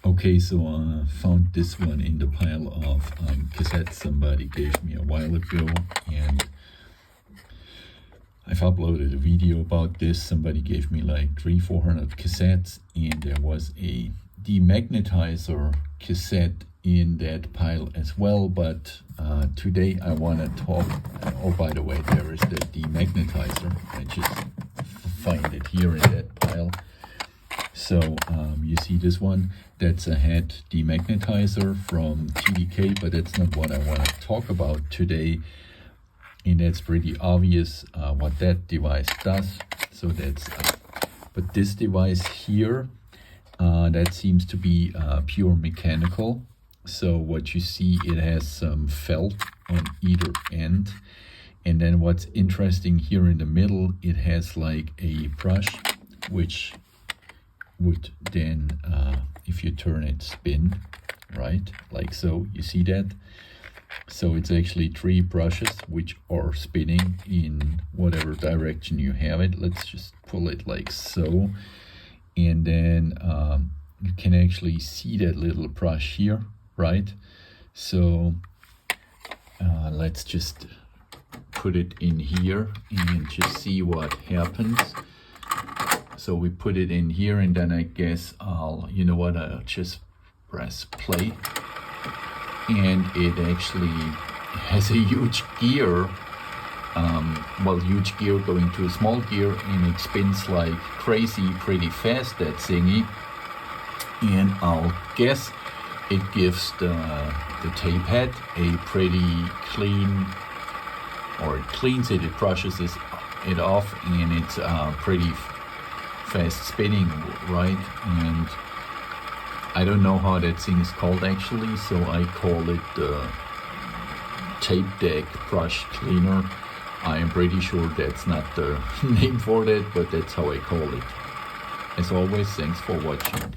Okay, so I found this one in the pile of cassettes somebody gave me a while ago, and I've uploaded a video about this. Somebody gave me like 300-400 cassettes, and there was a demagnetizer cassette in that pile as well, but today I want to talk, oh by the way, there is the demagnetizer. I just find it here in that pile. So you see this one, that's a head demagnetizer from TDK, but that's not what I want to talk about today. And that's pretty obvious what that device does. So that's, but this device here, that seems to be pure mechanical. So what you see, it has some felt on either end. And then what's interesting here in the middle, it has like a brush, which would then, if you turn it, spin, right? Like so, you see that? So it's actually 3 brushes which are spinning in whatever direction you have it. Let's just pull it like so. And then you can actually see that little brush here, right? So let's just put it in here and just see what happens. So we put it in here, and then I guess I'll just press play. And it actually has a huge gear, huge gear going to a small gear, and it spins like crazy pretty fast, that thingy. And I'll guess it gives the tape head a pretty clean, or it cleans it, it brushes it off, and it's pretty fast spinning, right? And I don't know how that thing is called actually, so I call it the tape deck brush cleaner. I am pretty sure that's not the name for that, but that's how I call it. As always, thanks for watching.